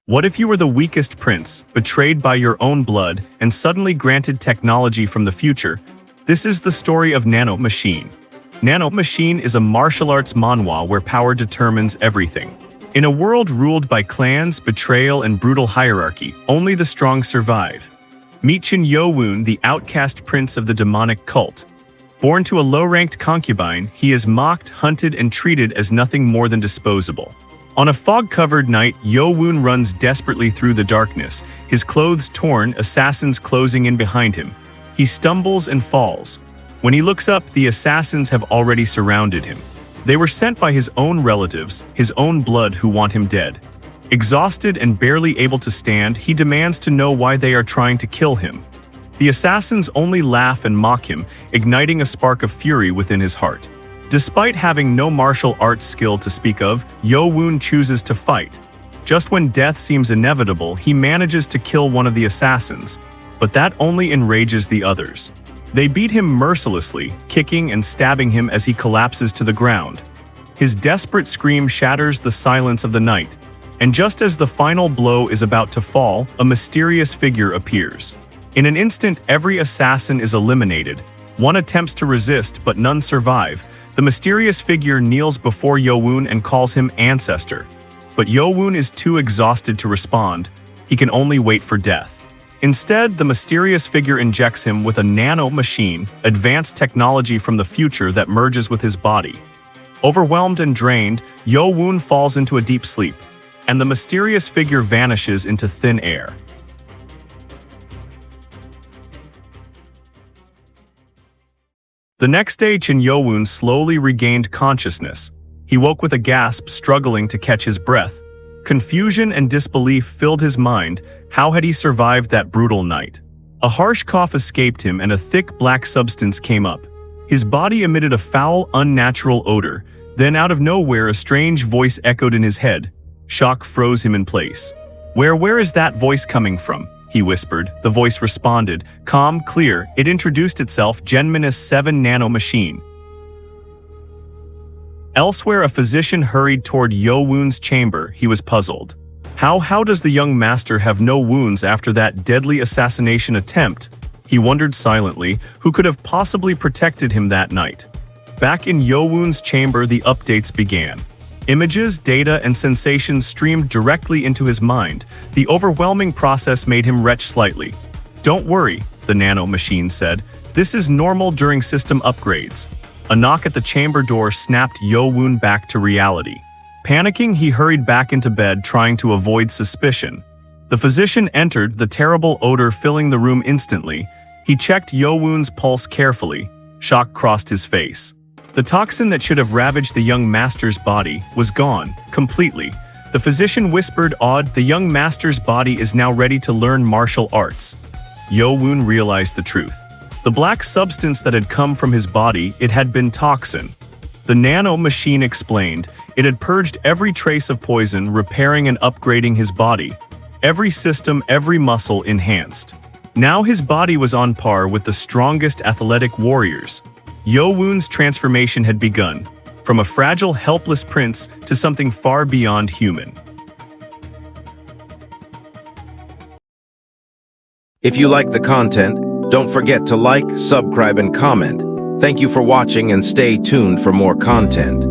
What if you were the weakest prince, betrayed by your own blood, and suddenly granted technology from the future? This is the story of Nano Machine. Nano Machine is a martial arts manhwa where power determines everything. In a world ruled by clans, betrayal, and brutal hierarchy, only the strong survive. Meet Cheon Yeo-Woon, the outcast prince of the demonic cult. Born to a low-ranked concubine, he is mocked, hunted, and treated as nothing more than disposable. On a fog-covered night, Yeo-Woon runs desperately through the darkness, his clothes torn, assassins closing in behind him. He stumbles and falls. When he looks up, the assassins have already surrounded him. They were sent by his own relatives, his own blood, who want him dead. Exhausted and barely able to stand, he demands to know why they are trying to kill him. The assassins only laugh and mock him, igniting a spark of fury within his heart. Despite having no martial arts skill to speak of, Yeo-Woon chooses to fight. Just when death seems inevitable, he manages to kill one of the assassins, but that only enrages the others. They beat him mercilessly, kicking and stabbing him as he collapses to the ground. His desperate scream shatters the silence of the night, and just as the final blow is about to fall, a mysterious figure appears. In an instant, every assassin is eliminated. One attempts to resist, but none survive. The mysterious figure kneels before Yeo-Woon and calls him Ancestor. But Yeo-Woon is too exhausted to respond. He can only wait for death. Instead, the mysterious figure injects him with a nano machine, advanced technology from the future that merges with his body. Overwhelmed and drained, Yeo-Woon falls into a deep sleep, and the mysterious figure vanishes into thin air. The next day, Cheon Yeo-Woon slowly regained consciousness. He woke with a gasp, struggling to catch his breath. Confusion and disbelief filled his mind. How had he survived that brutal night? A harsh cough escaped him and a thick black substance came up. His body emitted a foul, unnatural odor. Then out of nowhere, a strange voice echoed in his head. Shock froze him in place. Where is that voice coming from?" he whispered. The voice responded, calm, clear. It introduced itself, Gen-7 Nano Machine. Elsewhere, a physician hurried toward Yeo-Woon's chamber. He was puzzled. How does the young master have no wounds after that deadly assassination attempt? He wondered silently, who could have possibly protected him that night? Back in Yeo-Woon's chamber, the updates began. Images, data, and sensations streamed directly into his mind. The overwhelming process made him retch slightly. "Don't worry," the Nano Machine said. "This is normal during system upgrades." A knock at the chamber door snapped Yeo-Woon back to reality. Panicking, he hurried back into bed, trying to avoid suspicion. The physician entered, the terrible odor filling the room instantly. He checked Yeo-Woon's pulse carefully. Shock crossed his face. The toxin that should have ravaged the young master's body was gone, completely. The physician whispered, awed, "The young master's body is now ready to learn martial arts." Yeo-Woon realized the truth. The black substance that had come from his body, it had been toxin. The Nano Machine explained, it had purged every trace of poison, repairing and upgrading his body. Every system, every muscle enhanced. Now his body was on par with the strongest athletic warriors. Yeo-Woon's transformation had begun, from a fragile, helpless prince to something far beyond human. If you like the content, don't forget to like, subscribe, and comment. Thank you for watching and stay tuned for more content.